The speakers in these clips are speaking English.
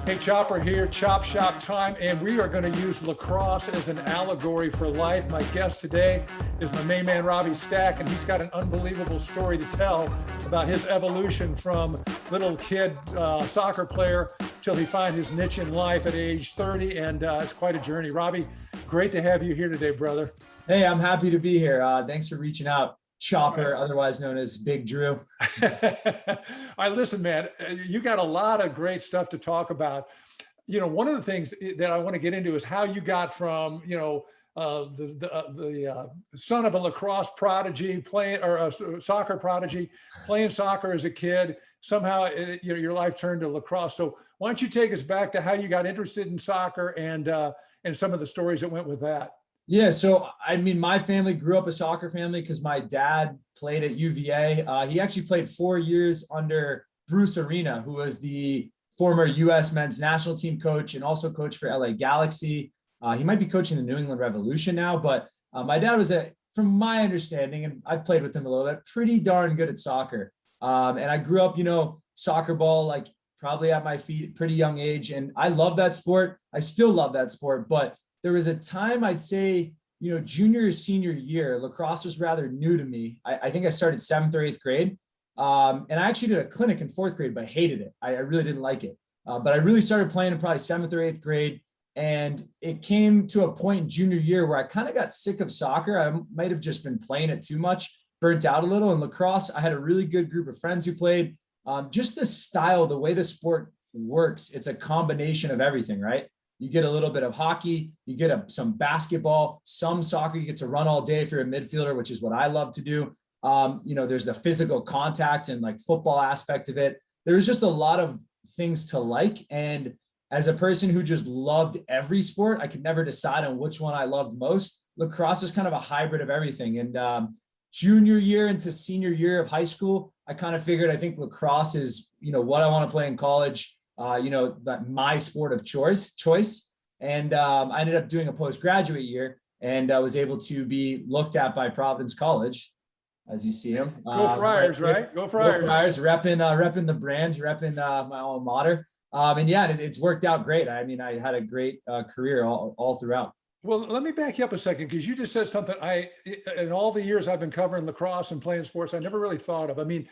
Hey, Chopper here, Chop Shop time, and we are going to use lacrosse as an allegory for life. My guest today is my main man, Robby Stack, and he's got an unbelievable story to tell about his evolution from little kid soccer player till he found his niche in life at age 30, and it's quite a journey. Robby, great to have you here today, brother. Hey, I'm happy to be here. Thanks for reaching out. Chopper, otherwise known as Big Drew. Listen, man, you got a lot of great stuff to talk about. You know, one of the things that I want to get into is how you got from, the son of a lacrosse prodigy playing, or a soccer prodigy, playing soccer as a kid. Somehow your life turned to lacrosse. So why don't you take us back to how you got interested in soccer and some of the stories that went with that? Yeah, so I mean, my family grew up a soccer family because my dad played at UVA. He actually played 4 years under Bruce Arena, who was the former U.S. men's national team coach and also coach for LA Galaxy. He might be coaching the New England Revolution now, but my dad was, from my understanding, and I've played with him a little bit, pretty darn good at soccer. And I grew up, soccer ball, like probably at my feet, pretty young age. And I love that sport. I still love that sport, but there was a time, I'd say, junior or senior year, lacrosse was rather new to me. I think I started 7th or 8th grade. And I actually did a clinic in 4th grade, but I hated it. I really didn't like it. But I really started playing in probably 7th or 8th grade. And it came to a point in junior year where I kind of got sick of soccer. I might have just been playing it too much, burnt out a little. In lacrosse, I had a really good group of friends who played. Just the style, the way the sport works, it's a combination of everything, right? You get a little bit of hockey, you get some basketball, some soccer, you get to run all day if you're a midfielder, which is what I love to do. There's the physical contact and like football aspect of it. There's just a lot of things to like. And as a person who just loved every sport, I could never decide on which one I loved most. Lacrosse was kind of a hybrid of everything. And junior year into senior year of high school, I kind of figured, I think lacrosse is, what I want to play in college. That my sport of choice. And I ended up doing a postgraduate year, and I was able to be looked at by Providence College, as you see him. Go Friars, right? Go Friars. Go Friars, repping the brand, repping my alma mater. And yeah, it's worked out great. I mean, I had a great career all throughout. Well, let me back you up a second, because you just said something in all the years I've been covering lacrosse and playing sports, I never really thought of. I mean,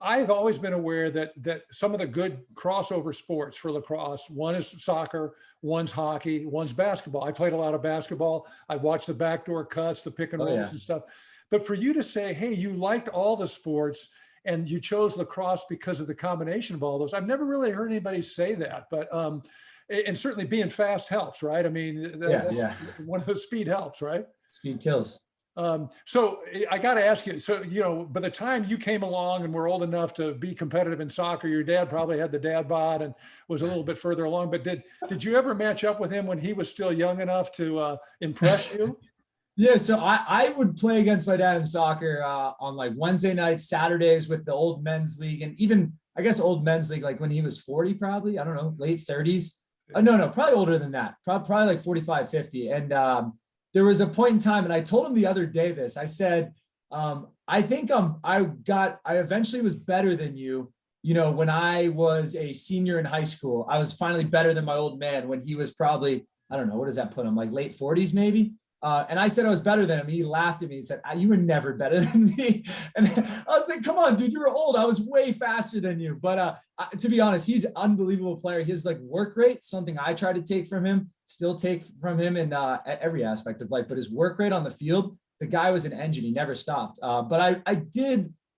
I've always been aware that some of the good crossover sports for lacrosse, one is soccer, one's hockey, one's basketball. I played a lot of basketball. I watched the backdoor cuts, the pick and rolls and stuff. But for you to say, hey, you liked all the sports and you chose lacrosse because of the combination of all those, I've never really heard anybody say that. But and certainly being fast helps, right? I mean, that's one of those, speed helps, right? Speed kills. So I got to ask you, so, by the time you came along and were old enough to be competitive in soccer, your dad probably had the dad bod and was a little bit further along, but did you ever match up with him when he was still young enough to impress you? Yeah, so I would play against my dad in soccer on like Wednesday nights, Saturdays with the old men's league, and even I guess old men's league, like when he was 40, probably, I don't know, late 30s. No, probably older than that, probably like 45, 50. And there was a point in time, and I told him the other day this, I said, I think I eventually was better than you. When I was a senior in high school, I was finally better than my old man when he was probably, I don't know, what does that put him, like late 40s maybe? And I said I was better than him. He laughed at me. He said, you were never better than me. And I was like, come on, dude, you were old. I was way faster than you. But to be honest, he's an unbelievable player. His like work rate, something I try to take from him, still take from him in every aspect of life. But his work rate on the field, the guy was an engine. He never stopped. But I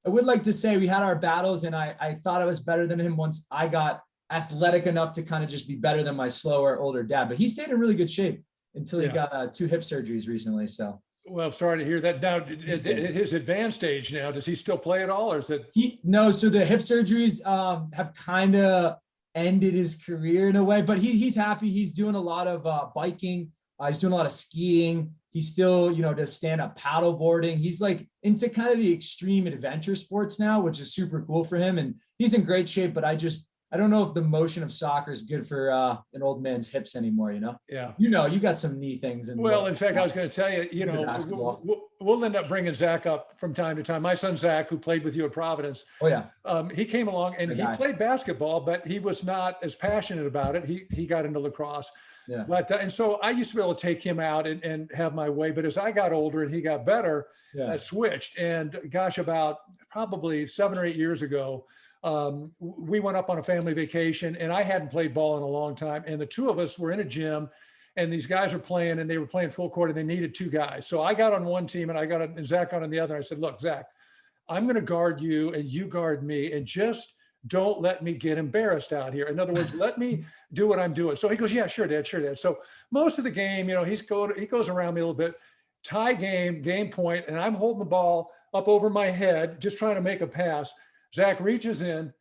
would like to say we had our battles, and I thought I was better than him once I got athletic enough to kind of just be better than my slower, older dad. But he stayed in really good shape until he got 2 hip surgeries recently. So, well, sorry to hear that. Now, at his advanced age now, does he still play at all, or is it? No, so the hip surgeries have kind of ended his career in a way, but he's happy. He's doing a lot of biking. He's doing a lot of skiing. He still, does stand-up paddle boarding. He's like into kind of the extreme adventure sports now, which is super cool for him. And he's in great shape, but I don't know if the motion of soccer is good for an old man's hips anymore, Yeah. You got some knee things. And well, in fact, I was going to tell you, we'll end up bringing Zach up from time to time. My son, Zach, who played with you at Providence. Oh yeah. He came along and Good he guy. played basketball, but he was not as passionate about it. He got into lacrosse. Yeah. But, and so I used to be able to take him out and have my way. But as I got older and he got better, I switched. And gosh, about probably 7 or 8 years ago, we went up on a family vacation and I hadn't played ball in a long time. And the two of us were in a gym and these guys were playing and they were playing full court and they needed 2 guys. So I got on one team and Zach got on the other. I said, look, Zach, I'm going to guard you and you guard me, and just don't let me get embarrassed out here. In other words, let me do what I'm doing. So he goes, yeah, sure, Dad, sure, Dad. So most of the game, you know, he goes around me a little bit, tie game point, and I'm holding the ball up over my head, just trying to make a pass. Zach reaches in,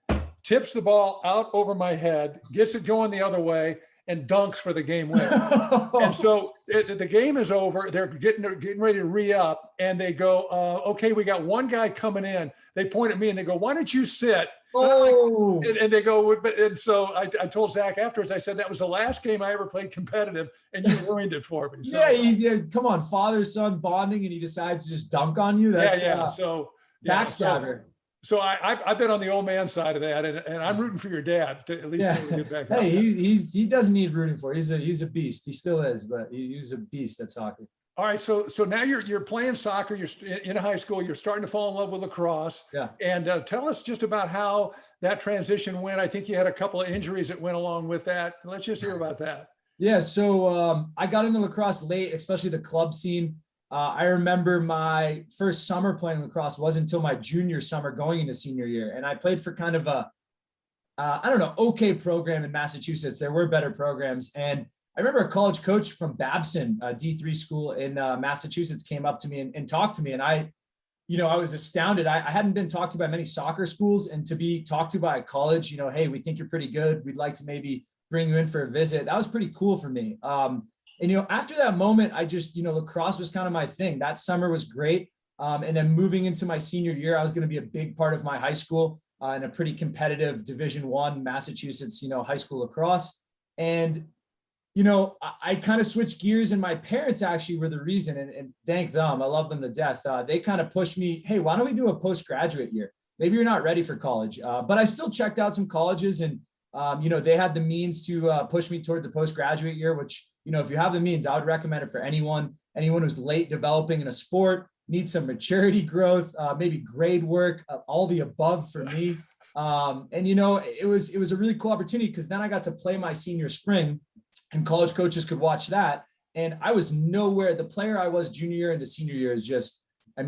tips the ball out over my head, gets it going the other way, and dunks for the game win. And so the game is over. They're getting ready to re-up, and they go, okay, we got one guy coming in. They point at me and they go, why don't you sit? Oh. And they go, and so I told Zach afterwards, I said, that was the last game I ever played competitive, and you ruined it for me. So, yeah, come on, father-son bonding, and he decides to just dunk on you. That's, so backstabber. So I've been on the old man side of that, and I'm rooting for your dad to at least get back up. Hey, he doesn't need rooting for. He's a beast. He still is, but he's a beast at soccer. All right, so now you're playing soccer. You're in high school. You're starting to fall in love with lacrosse. Yeah. And tell us just about how that transition went. I think you had a couple of injuries that went along with that. Let's just hear about that. Yeah. So I got into lacrosse late, especially the club scene. I remember my first summer playing lacrosse wasn't until my junior summer going into senior year, and I played for kind of a okay program in Massachusetts. There were better programs, and I remember a college coach from Babson, a D3 school in Massachusetts, came up to me and talked to me. And I was astounded. I hadn't been talked to by many soccer schools, and to be talked to by a college, hey, we think you're pretty good. We'd like to maybe bring you in for a visit. That was pretty cool for me. And after that moment, I just, lacrosse was kind of my thing. That summer was great. And then moving into my senior year, I was going to be a big part of my high school in a pretty competitive Division I Massachusetts, high school lacrosse. And I kind of switched gears, and my parents actually were the reason, and thank them. I love them to death. They kind of pushed me, hey, why don't we do a postgraduate year? Maybe you're not ready for college, but I still checked out some colleges, and, they had the means to push me towards the postgraduate year, which, if you have the means, I would recommend it for anyone who's late developing in a sport, needs some maturity growth, maybe grade work, all the above for me. And, it was a really cool opportunity, because then I got to play my senior spring, and college coaches could watch that. And I was nowhere. The player I was junior year into senior year is just, I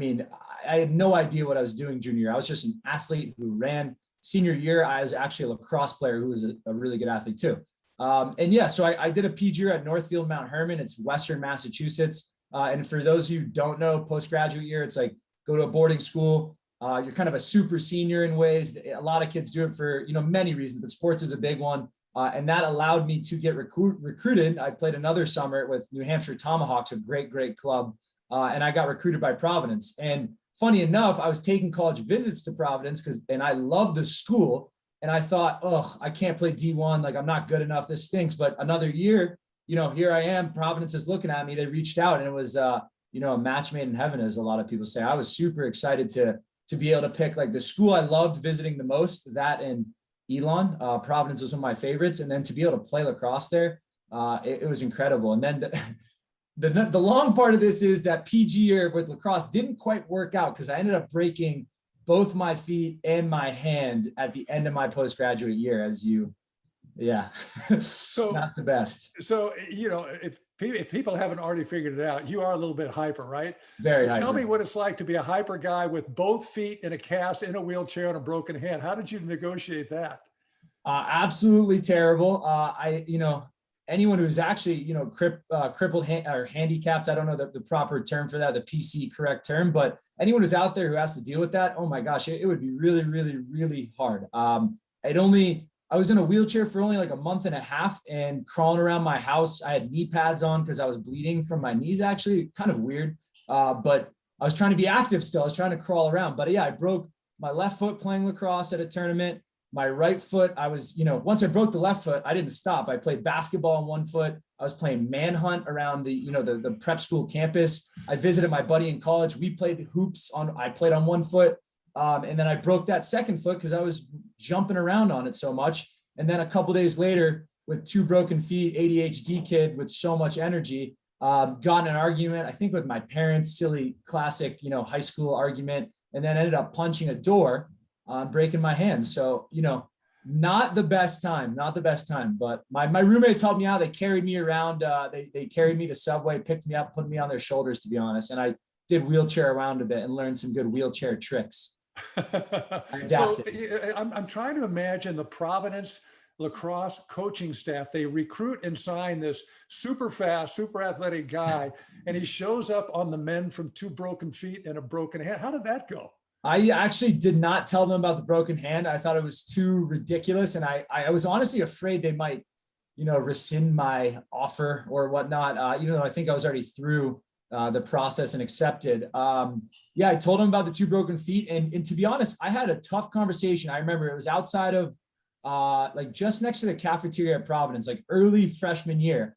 had no idea what I was doing junior year. I was just an athlete who ran. Senior year, I was actually a lacrosse player who was a really good athlete too. So I did a PG year at Northfield Mount Herman. It's Western Massachusetts. And for those of you who don't know, postgraduate year, it's like go to a boarding school. You're kind of a super senior in ways. A lot of kids do it for, many reasons, but sports is a big one. And that allowed me to get recruited. I played another summer with New Hampshire Tomahawks, a great, great club. And I got recruited by Providence. And funny enough, I was taking college visits to Providence and I loved the school. And I thought, oh, I can't play D1. Like, I'm not good enough. This stinks. But another year, here I am. Providence is looking at me. They reached out, and it was, a match made in heaven, as a lot of people say. I was super excited to be able to pick like the school I loved visiting the most, that and Elon. Providence was one of my favorites. And then to be able to play lacrosse there, it was incredible. And then the long part of this is that PG year with lacrosse didn't quite work out, because I ended up breaking both my feet and my hand at the end of my postgraduate year, so not the best. So, if people haven't already figured it out, you are a little bit hyper, right? Very hyper. Tell me what it's like to be a hyper guy with both feet in a cast, in a wheelchair, and a broken hand. How did you negotiate that? Absolutely terrible. Anyone who's actually, crippled or handicapped, I don't know the proper term for that, the PC correct term, but anyone who's out there who has to deal with that, oh my gosh, it would be really, really, really hard. I was in a wheelchair for only like a month and a half, and crawling around my house. I had knee pads on because I was bleeding from my knees, actually, kind of weird. But I was trying to be active still. I was trying to crawl around. But yeah, I broke my left foot playing lacrosse at a tournament, my right foot, I was, once I broke the left foot, I didn't stop. I played basketball on one foot. I was playing manhunt around the prep school campus. I visited my buddy in college. We played hoops I played on one foot. And then I broke that second foot because I was jumping around on it so much. And then a couple days later, with 2 broken feet, ADHD kid with so much energy, got in an argument, I think with my parents, silly classic, high school argument, and then ended up punching a door, breaking my hand. So, not the best time, but my roommates helped me out. They carried me around. They carried me to Subway, picked me up, put me on their shoulders, to be honest. And I did wheelchair around a bit and learned some good wheelchair tricks. So I'm trying to imagine the Providence lacrosse coaching staff. They recruit and sign this super fast, super athletic guy, and he shows up on the men from 2 broken feet and a broken hand. How did that go? I actually did not tell them about the broken hand. I thought it was too ridiculous. And I was honestly afraid they might, rescind my offer or whatnot, even though I think I was already through the process and accepted. I told them about the 2 broken feet. And to be honest, I had a tough conversation. I remember it was outside of just next to the cafeteria at Providence, like early freshman year.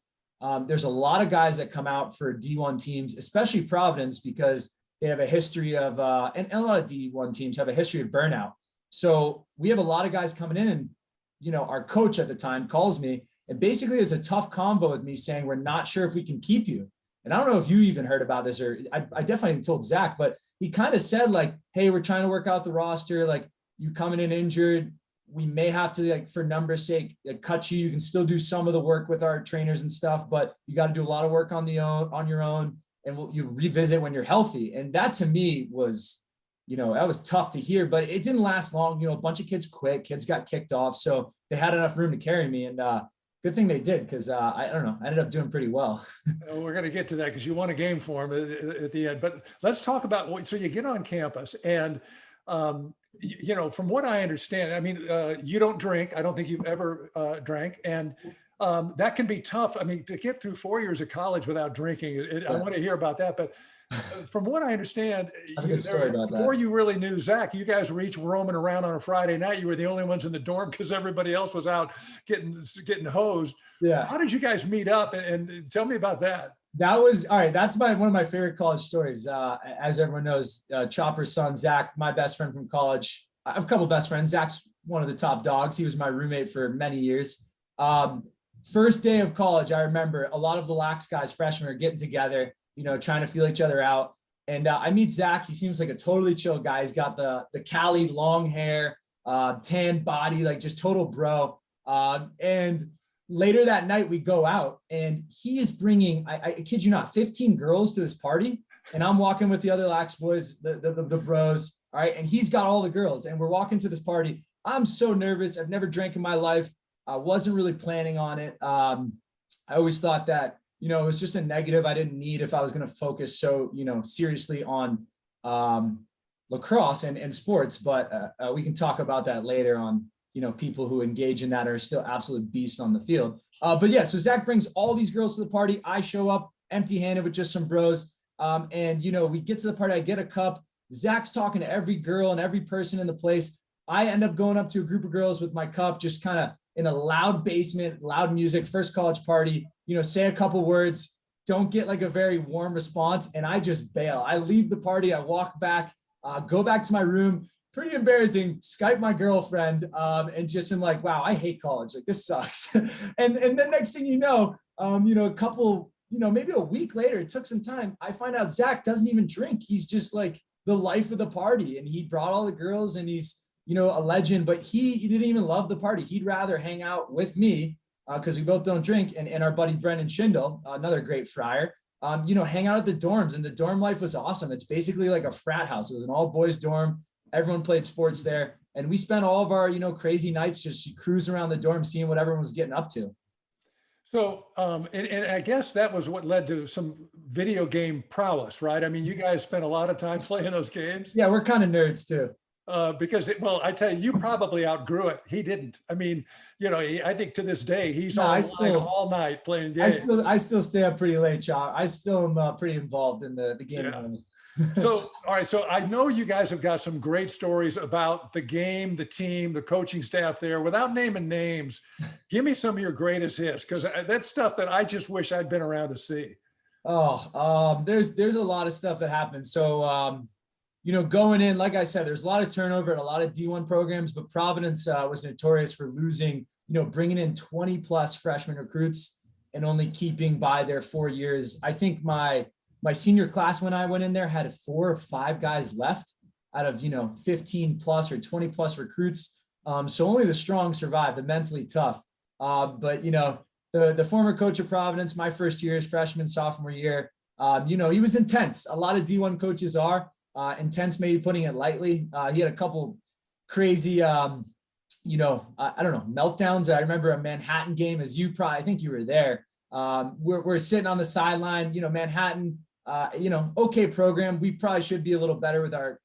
There's a lot of guys that come out for D1 teams, especially Providence, because they have a history of, and a lot of D1 teams have a history of burnout. So we have a lot of guys coming in and, our coach at the time calls me and basically is a tough combo with me saying, we're not sure if we can keep you. And I don't know if you even heard about this, or I definitely told Zach, but he kind of said like, hey, we're trying to work out the roster. Like, you coming in injured, we may have to, like, for numbers sake, cut you. You can still do some of the work with our trainers and stuff, but you got to do a lot of work on your own. And you revisit when you're healthy. And that to me was, that was tough to hear, but it didn't last long. A bunch of kids quit, kids got kicked off. So they had enough room to carry me. And good thing they did, because I don't know, I ended up doing pretty well. We're going to get to that because you won a game for him at the end. But let's talk about, so you get on campus and, from what I understand, I mean, you don't drink. I don't think you've ever drank. And that can be tough. I mean, to get through 4 years of college without drinking, I want to hear about that. But from what I understand, before you really knew Zach, you guys were each roaming around on a Friday night. You were the only ones in the dorm because everybody else was out getting hosed. Yeah. How did you guys meet up? And tell me about that. That was, all right, that's one of my favorite college stories. As everyone knows, Chopper's son, Zach, my best friend from college. I have a couple of best friends. Zach's one of the top dogs. He was my roommate for many years. First day of college, I remember a lot of the Lax guys, freshmen, are getting together, trying to feel each other out. And I meet Zach. He seems like a totally chill guy. He's got the Cali long hair, tan body, like just total bro. And later that night we go out and he is bringing, I kid you not, 15 girls to this party. And I'm walking with the other Lax boys, the bros. All right. And he's got all the girls and we're walking to this party. I'm so nervous. I've never drank in my life. I wasn't really planning on it. I always thought that, it was just a negative I didn't need if I was going to focus so, seriously on lacrosse and sports. But we can talk about that later on, people who engage in that are still absolute beasts on the field. But yeah, so Zach brings all these girls to the party. I show up empty handed with just some bros. And, we get to the party. I get a cup. Zach's talking to every girl and every person in the place. I end up going up to a group of girls with my cup, just kind of in a loud basement, loud music, first college party, say a couple words, don't get like a very warm response. And I just bail. I leave the party. I walk back, go back to my room. Pretty embarrassing. Skype my girlfriend and just am like, wow, I hate college. Like, this sucks. and then next thing you know, a couple, maybe a week later, it took some time. I find out Zach doesn't even drink. He's just like the life of the party. And he brought all the girls and he's, a legend, but he didn't even love the party. He'd rather hang out with me because we both don't drink. And our buddy, Brendan Schindel, another great friar, hang out at the dorms, and the dorm life was awesome. It's basically like a frat house. It was an all boys dorm. Everyone played sports there. And we spent all of our, crazy nights just cruising around the dorm, seeing what everyone was getting up to. So, and I guess that was what led to some video game prowess, right? I mean, you guys spent a lot of time playing those games. Yeah, we're kind of nerds too. Because I tell you, you probably outgrew it. He didn't. I mean, I think to this day, he's online all night playing games. I still stay up pretty late, Chop. I still am pretty involved in the game. Yeah. So, all right. So I know you guys have got some great stories about the game, the team, the coaching staff there. Without naming names, give me some of your greatest hits, because that's stuff that I just wish I'd been around to see. There's a lot of stuff that happens. So, going in, like I said, there's a lot of turnover at a lot of D1 programs, but Providence was notorious for losing, bringing in 20 plus freshman recruits and only keeping by their 4 years. I think my senior class, when I went in there, had 4 or 5 guys left out of, 15 plus or 20 plus recruits. So only the strong survived, the mentally tough. But the former coach of Providence, my first year, his freshman, sophomore year, he was intense. A lot of D1 coaches are intense, maybe putting it lightly. He had a couple crazy, I don't know, meltdowns. I remember a Manhattan game, I think you were there. We're sitting on the sideline, Manhattan, okay program. We probably should be a little better with our,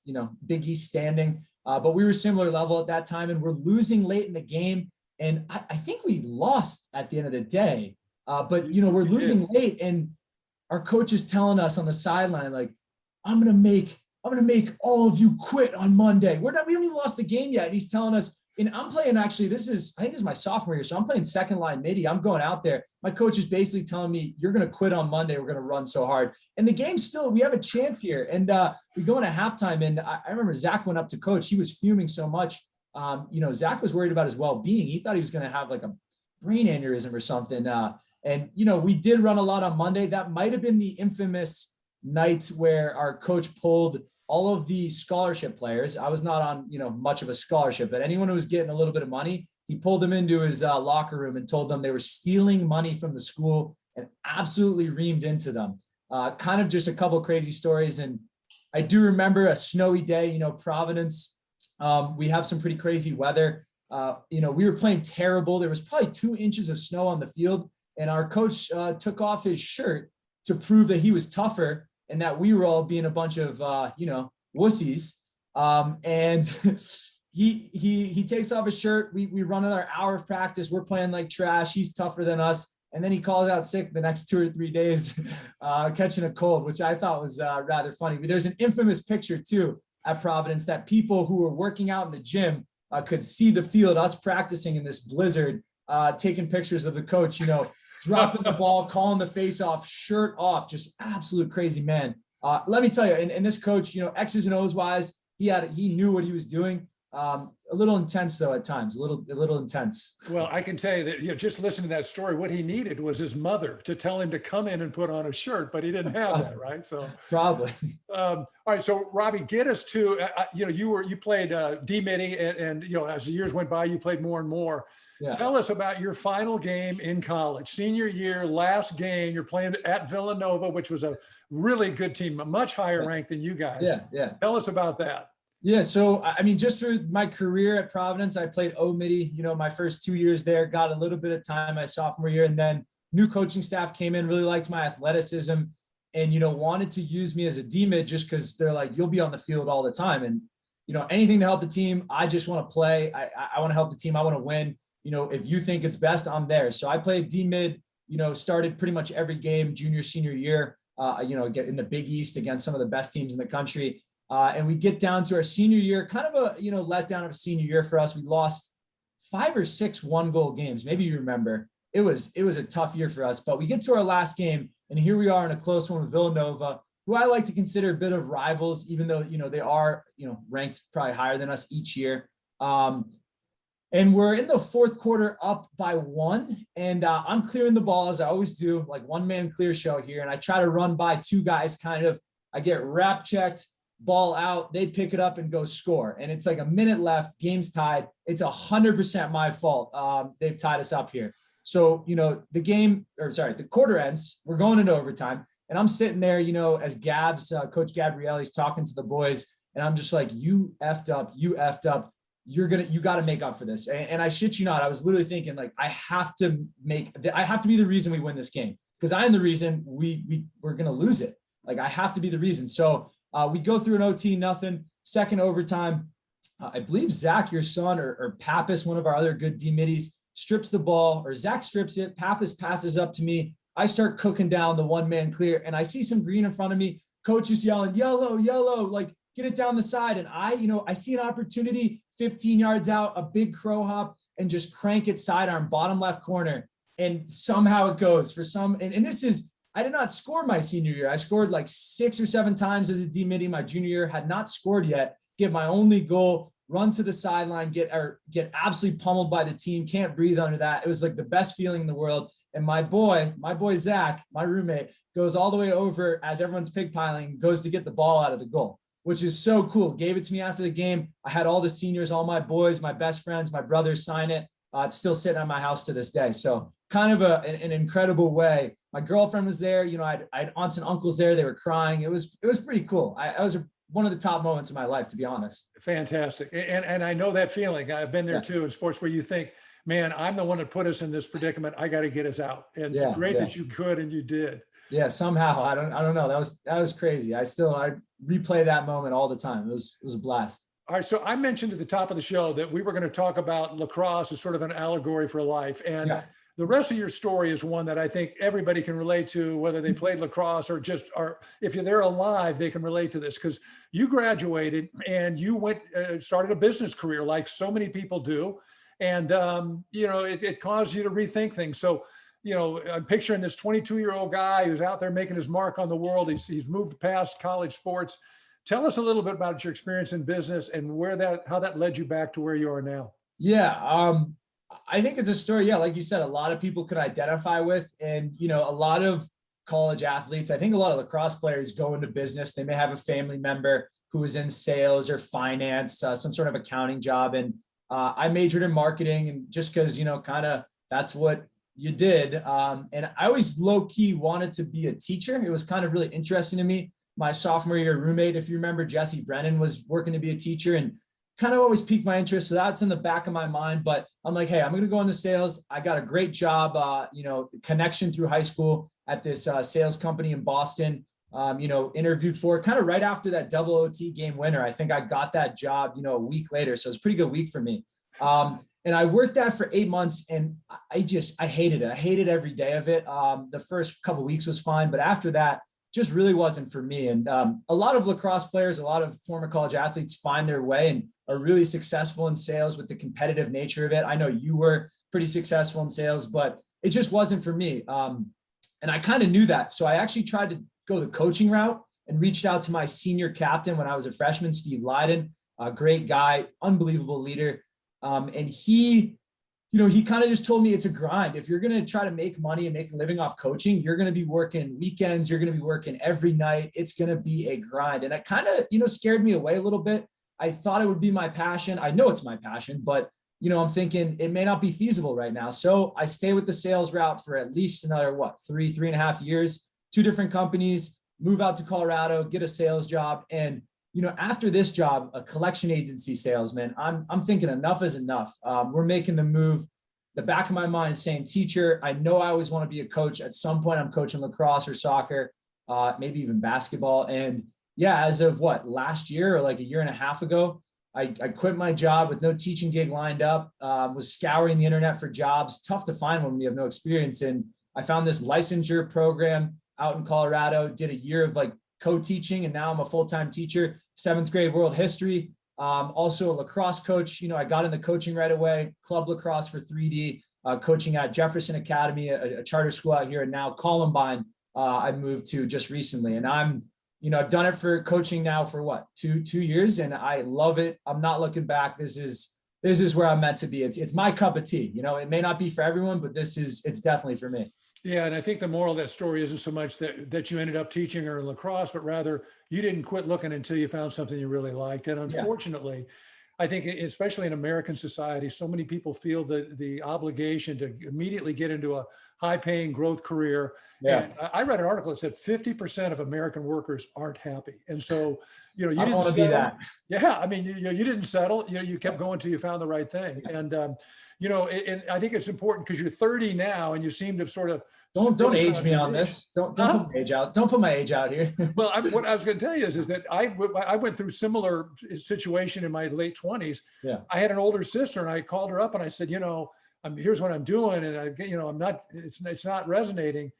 Big East standing, but we were similar level at that time, and we're losing late in the game. And I think we lost at the end of the day, but we're losing late, and our coach is telling us on the sideline, like, I'm going to make all of you quit on Monday. We haven't even lost the game yet. And he's telling us, and I'm playing, actually, I think this is my sophomore year. So I'm playing second line midi. I'm going out there. My coach is basically telling me, you're going to quit on Monday. We're going to run so hard. And the game still, we have a chance here. And we go into halftime. And I remember Zach went up to coach. He was fuming so much. Zach was worried about his well-being. He thought he was going to have like a brain aneurysm or something. And we did run a lot on Monday. That might've been the infamous night where our coach pulled all of the scholarship players. I was not on, much of a scholarship, but anyone who was getting a little bit of money, he pulled them into his locker room and told them they were stealing money from the school and absolutely reamed into them. Kind of just a couple of crazy stories. And I do remember a snowy day, Providence. We have some pretty crazy weather. We were playing terrible. There was probably 2 inches of snow on the field, and our coach took off his shirt to prove that he was tougher and that we were all being a bunch of, wussies. And he takes off his shirt. We run our hour of practice. We're playing like trash. He's tougher than us. And then he calls out sick the next 2 or 3 days, catching a cold, which I thought was rather funny. But there's an infamous picture too at Providence that people who were working out in the gym could see the field, us practicing in this blizzard, taking pictures of the coach, dropping the ball, calling the face off, shirt off, just absolute crazy man. Let me tell you, and this coach, X's and O's wise, he knew what he was doing. A little intense though at times, a little intense. Well, I can tell you that, just listening to that story, what he needed was his mother to tell him to come in and put on a shirt, but he didn't have that, right? So probably. All right, so Robby, get us to, you played D midi, and as the years went by, you played more and more. Yeah. Tell us about your final game in college, senior year, last game. You're playing at Villanova, which was a really good team, a much higher rank than you guys. Yeah. Tell us about that. Yeah. So, just through my career at Providence, I played O-Midi, my first 2 years there, got a little bit of time my sophomore year. And then new coaching staff came in, really liked my athleticism and, wanted to use me as a D-mid just because they're like, you'll be on the field all the time. And, anything to help the team. I just want to play. I want to help the team. I want to win. If you think it's best, I'm there. So I played D-mid, started pretty much every game, junior, senior year, get in the Big East against some of the best teams in the country. And we get down to our senior year, kind of a, letdown of a senior year for us. We lost 5 or 6 1-goal games. Maybe you remember. It was a tough year for us, but we get to our last game and here we are in a close one with Villanova, who I like to consider a bit of rivals, even though, they are, ranked probably higher than us each year. And we're in the fourth quarter up by 1. And I'm clearing the ball as I always do, like one-man clear show here. And I try to run by 2 guys, kind of. I get rap checked, ball out. They pick it up and go score. And it's like a minute left, game's tied. It's 100% my fault. They've tied us up here. So, the quarter ends. We're going into overtime. And I'm sitting there, as Coach Gabrielli's talking to the boys. And I'm just like, you effed up. You got to make up for this. And I shit you not, I was literally thinking like, I have to be the reason we win this game, because I am the reason we're going to lose it. Like I have to be the reason. So we go through an OT, nothing, second overtime. I believe Zach, your son, or Pappas, one of our other good D-middies, strips the ball, or Zach strips it. Pappas passes up to me. I start cooking down the one-man clear and I see some green in front of me. coach is yelling, yellow, yellow, like get it down the side. And I see an opportunity 15 yards out, a big crow hop, and just crank it sidearm, bottom left corner. And somehow it goes for some, and this is, I did not score my senior year. I scored like 6 or 7 times as a D-midi my junior year, had not scored yet, get my only goal, run to the sideline, get absolutely pummeled by the team, can't breathe under that. It was like the best feeling in the world. And my boy, Zach, my roommate, goes all the way over as everyone's pigpiling, goes to get the ball out of the goal, which is so cool. Gave it to me after the game. I had all the seniors, all my boys, my best friends, my brothers sign it. It's still sitting at my house to this day. So kind of an incredible way. My girlfriend was there. I had aunts and uncles there. They were crying. It was pretty cool. I was one of the top moments of my life, to be honest. Fantastic. And I know that feeling. I've been there too in sports where you think, man, I'm the one that put us in this predicament. I got to get us out. And it's great that you could, and you did. Yeah. Somehow. I don't know. That was crazy. I replay that moment all the time. It was a blast. All right. So I mentioned at the top of the show that we were going to talk about lacrosse as sort of an allegory for life. And the rest of your story is one that I think everybody can relate to, whether they played lacrosse or if they're alive, they can relate to this, because you graduated and you started a business career like so many people do. And, it caused you to rethink things. So, I'm picturing this 22-year-old guy who's out there making his mark on the world. He's moved past college sports. Tell us a little bit about your experience in business and how that led you back to where you are now. Yeah. I think it's a story. Yeah. Like you said, a lot of people could identify with, and, a lot of college athletes, I think a lot of lacrosse players go into business. They may have a family member who is in sales or finance, some sort of accounting job. And I majored in marketing, and just because, kind of that's what you did. And I always low key wanted to be a teacher. It was kind of really interesting to me. My sophomore year roommate, if you remember, Jesse Brennan, was working to be a teacher, and kind of always piqued my interest. So that's in the back of my mind, but I'm like, hey, I'm going to go into sales. I got a great job, connection through high school at this sales company in Boston, interviewed for kind of right after that double OT game winner. I think I got that job, a week later. So it's a pretty good week for me. And I worked that for 8 months, and I hated it. I hated every day of it. The first couple of weeks was fine, but after that, just really wasn't for me. And a lot of lacrosse players, a lot of former college athletes find their way and are really successful in sales with the competitive nature of it. I know you were pretty successful in sales, but it just wasn't for me. And I kind of knew that. So I actually tried to go the coaching route and reached out to my senior captain when I was a freshman, Steve Lyden, a great guy, unbelievable leader. And he kind of just told me it's a grind. If you're going to try to make money and make a living off coaching, you're going to be working weekends. You're going to be working every night. It's going to be a grind. And it kind of, scared me away a little bit. I thought it would be my passion. I know it's my passion, but, I'm thinking it may not be feasible right now. So I stay with the sales route for at least another, 3.5 years, 2 different companies, move out to Colorado, get a sales job. And after this job, a collection agency salesman, I'm thinking enough is enough. We're making the move. The back of my mind is saying teacher. I know I always want to be a coach. At some point, I'm coaching lacrosse or soccer, maybe even basketball. And yeah, as of last year or like a year and a half ago, I quit my job with no teaching gig lined up, was scouring the internet for jobs. Tough to find when you have no experience. And I found this licensure program out in Colorado, did a year of co-teaching, and now I'm a full-time teacher, 7th grade world history, also a lacrosse coach. I got into coaching right away, club lacrosse for 3D, coaching at Jefferson Academy, a charter school out here, and now Columbine I moved to just recently. And I've done it for coaching now for 2 years, and I love it. I'm not looking back. This is where I'm meant to be. It's my cup of tea. It may not be for everyone, but it's definitely for me. Yeah. And I think the moral of that story isn't so much that you ended up teaching or lacrosse, but rather you didn't quit looking until you found something you really liked. And unfortunately, I think especially in American society, so many people feel the obligation to immediately get into a high-paying growth career. Yeah. And I read an article that said 50% of American workers aren't happy. And so, you didn't want to be that. Yeah. I mean, you didn't settle, you kept going till you found the right thing. And, and I think it's important because you're 30 now and you seem to sort of don't age me on this. Don't put my age out. Don't put my age out here. Well, what I was going to tell you is that I went through similar situation in my late 20s. Yeah. I had an older sister, and I called her up and I said, here's what I'm doing, and I'm not, it's not resonating.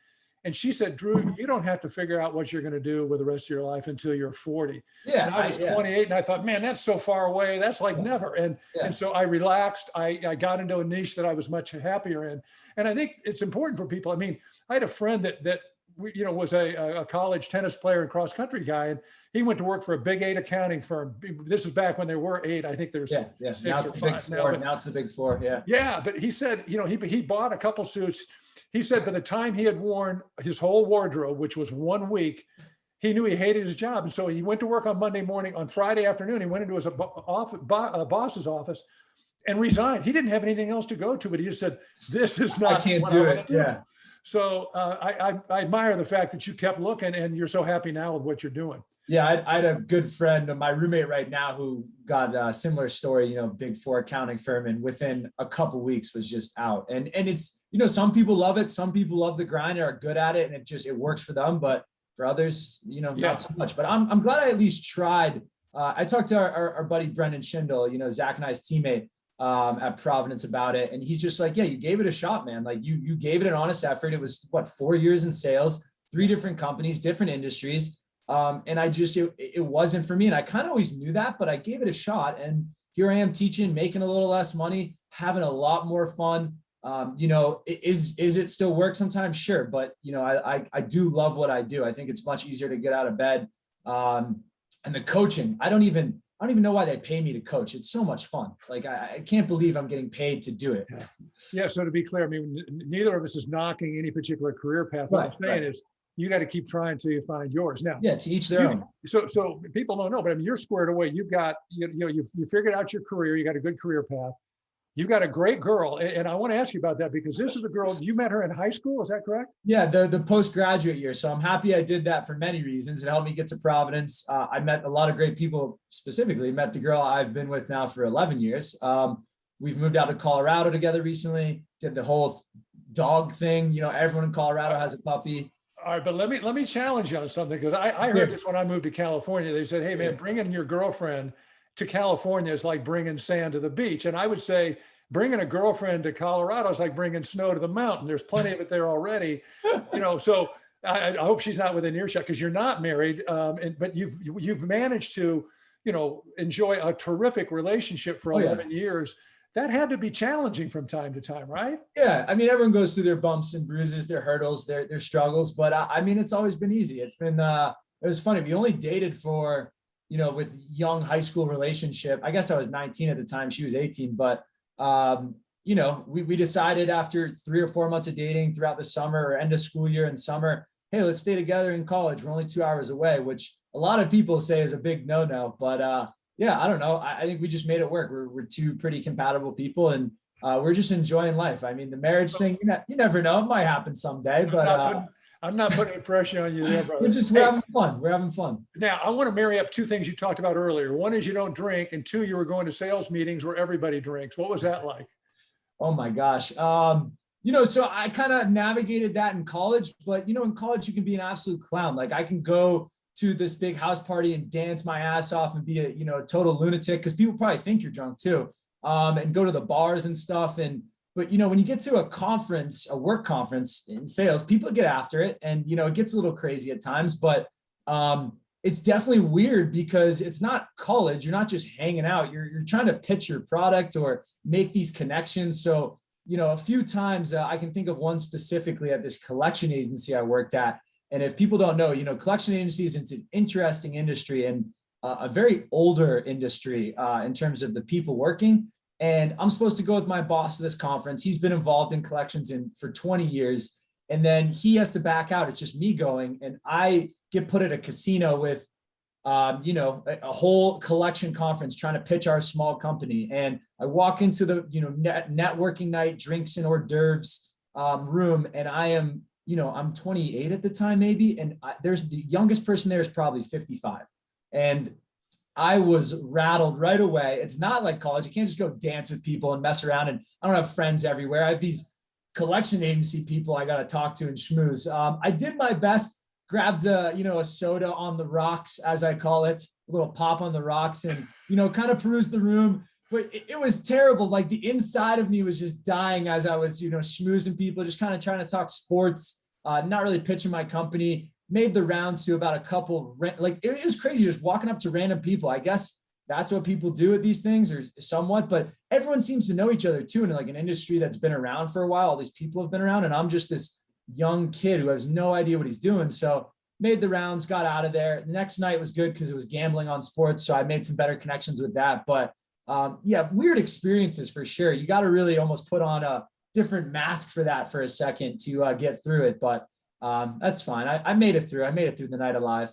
And she said, Drew, you don't have to figure out what you're going to do with the rest of your life until you're 40. Yeah. And I was 28 and I thought, man, that's so far away. That's like never. And so I relaxed. I got into a niche that I was much happier in. And I think it's important for people. I mean, I had a friend that was a college tennis player and cross country guy. And he went to work for a big 8 accounting firm. This is back when there were 8. I think there's 6 now or 5 now. Now it's the big 4. Yeah. Yeah. But he said, he bought a couple suits. He said by the time he had worn his whole wardrobe, which was 1 week, he knew he hated his job. And so he went to work on Monday morning. On Friday afternoon, he went into his boss's office and resigned. He didn't have anything else to go to, but he just said, this is not. I can't do it. Yeah. So I admire the fact that you kept looking and you're so happy now with what you're doing. Yeah, I had a good friend, my roommate right now, who got a similar story, big 4 accounting firm, and within a couple of weeks was just out. And it's, some people love it. Some people love the grind and are good at it, and it works for them. But for others, not so much. But I'm glad I at least tried. I talked to our buddy Brendan Schindel, Zach and I's teammate at Providence about it. And he's just like, yeah, you gave it a shot, man. Like you gave it an honest effort. It was 4 years in sales, 3 different companies, different industries. And it wasn't for me. And I kind of always knew that, but I gave it a shot. And here I am teaching, making a little less money, having a lot more fun. Is it still work sometimes? Sure. But, I do love what I do. I think it's much easier to get out of bed. And the coaching, I don't even know why they pay me to coach. It's so much fun. Like, I can't believe I'm getting paid to do it. Yeah. So to be clear, I mean, neither of us is knocking any particular career path. What I'm saying is, you got to keep trying until you find yours. Now, to each their own. So people don't know, but I mean, you're squared away. You've got, you figured out your career. You got a good career path. You've got a great girl. And I want to ask you about that because this is a girl, you met her in high school. Is that correct? Yeah. The postgraduate year. So I'm happy I did that for many reasons. It helped me get to Providence. I met a lot of great people, specifically met the girl I've been with now for 11 years. We've moved out to Colorado together recently, did the whole dog thing. Everyone in Colorado has a puppy. All right, but let me challenge you on something, because I heard this when I moved to California. They said, hey, man, bringing your girlfriend to California is like bringing sand to the beach. And I would say bringing a girlfriend to Colorado is like bringing snow to the mountain. There's plenty of it there already. So I hope she's not within earshot, because you're not married, but you've managed to, enjoy a terrific relationship for 11 years. That had to be challenging from time to time, right? Yeah. I mean, everyone goes through their bumps and bruises, their hurdles, their struggles, but I mean, it's always been easy. It's been, it was funny. We only dated for, with young high school relationship. I guess I was 19 at the time. She was 18, but, we decided after 3 or 4 months of dating throughout the summer or end of school year and summer, hey, let's stay together in college. We're only 2 hours away, which a lot of people say is a big no-no, but, yeah, I don't know. I think we just made it work. We're 2 pretty compatible people, and we're just enjoying life. I mean, the marriage thing, you never know. It might happen someday, but I'm not putting pressure on you there, brother. We're having fun. We're having fun. Now, I want to marry up 2 things you talked about earlier. One is you don't drink, and 2, you were going to sales meetings where everybody drinks. What was that like? Oh my gosh. So I kind of navigated that in college, but in college you can be an absolute clown. Like, I can go to this big house party and dance my ass off and be a total lunatic, because people probably think you're drunk too, and go to the bars and stuff. But when you get to a work conference in sales, people get after it, and it gets a little crazy at times, but it's definitely weird because it's not college. You're not just hanging out. You're trying to pitch your product or make these connections. So a few times I can think of one specifically at this collection agency I worked at. And if people don't know, collection agencies, it's an interesting industry and a very older industry in terms of the people working. And I'm supposed to go with my boss to this conference. He's been involved in collections for 20 years. And then he has to back out. It's just me going. And I get put at a casino with, a whole collection conference trying to pitch our small company. And I walk into the, networking night, drinks and hors d'oeuvres room. And I am, I'm 28 at the time, maybe. And there's the youngest person there is probably 55. And I was rattled right away. It's not like college. You can't just go dance with people and mess around. And I don't have friends everywhere. I have these collection agency people I got to talk to and schmooze. I did my best, grabbed a soda on the rocks, as I call it, a little pop on the rocks, and, kind of perused the room. But it was terrible. Like, the inside of me was just dying as I was, schmoozing people, just kind of trying to talk sports. not really pitching my company, made the rounds to about a couple, like it was crazy just walking up to random people. I guess that's what people do at these things, or somewhat, but everyone seems to know each other too. In like an industry that's been around for a while, all these people have been around, and I'm just this young kid who has no idea what he's doing. So made the rounds, got out of there. The next night was good because it was gambling on sports. So I made some better connections with that. But yeah, weird experiences for sure. You got to really almost put on a different mask for that for a second to get through it. But that's fine. I made it through. I made it through the night alive.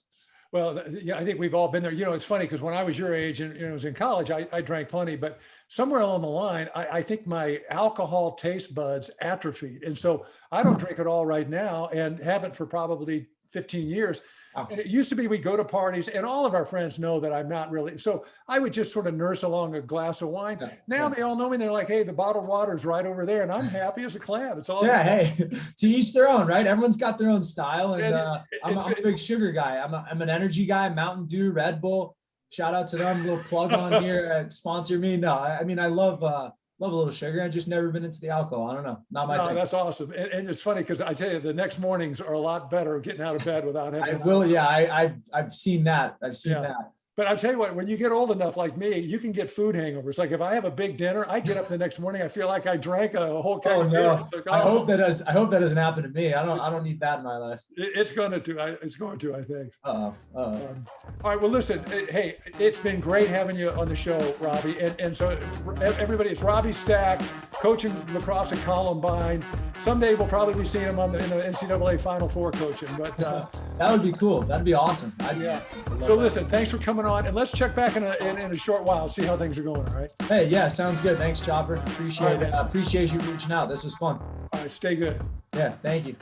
Well, yeah, I think we've all been there. It's funny because when I was your age and I was in college, I drank plenty, but somewhere along the line, I think my alcohol taste buds atrophied. And so I don't drink at all right now and haven't for probably 15 years. And it used to be we go to parties and all of our friends know that I'm not really. So I would just sort of nurse along a glass of wine. Now they all know me. And they're like, hey, the bottled water is right over there. And I'm happy as a clam. It's all. Yeah. Hey, to each their own, right? Everyone's got their own style. And I'm a big sugar guy. I'm an energy guy, Mountain Dew, Red Bull. Shout out to them. Little plug on here. Sponsor me. No, I mean, I love a little sugar. I've just never been into the alcohol. I don't know. Not my thing. That's awesome. And it's funny because I tell you, the next mornings are a lot better getting out of bed without having. I will. Yeah. I've seen that. I've seen that. But I'll tell you what, when you get old enough like me, you can get food hangovers. Like if I have a big dinner, I get up the next morning, I feel like I drank a whole keg of beer. Like, I hope that doesn't happen to me. I don't need that in my life. It's going to, I think. All right. Well, listen, hey, it's been great having you on the show, Robby. And so everybody, it's Robby Stack, coaching lacrosse at Columbine. Someday we'll probably be seeing him in the NCAA Final Four coaching, but that would be cool. That'd be awesome. So listen, thanks for coming on, and let's check back in a short while, see how things are going. All right. Hey, yeah, sounds good. Thanks, Chopper. Appreciate it. Appreciate you reaching out. This was fun. All right, stay good. Yeah, thank you.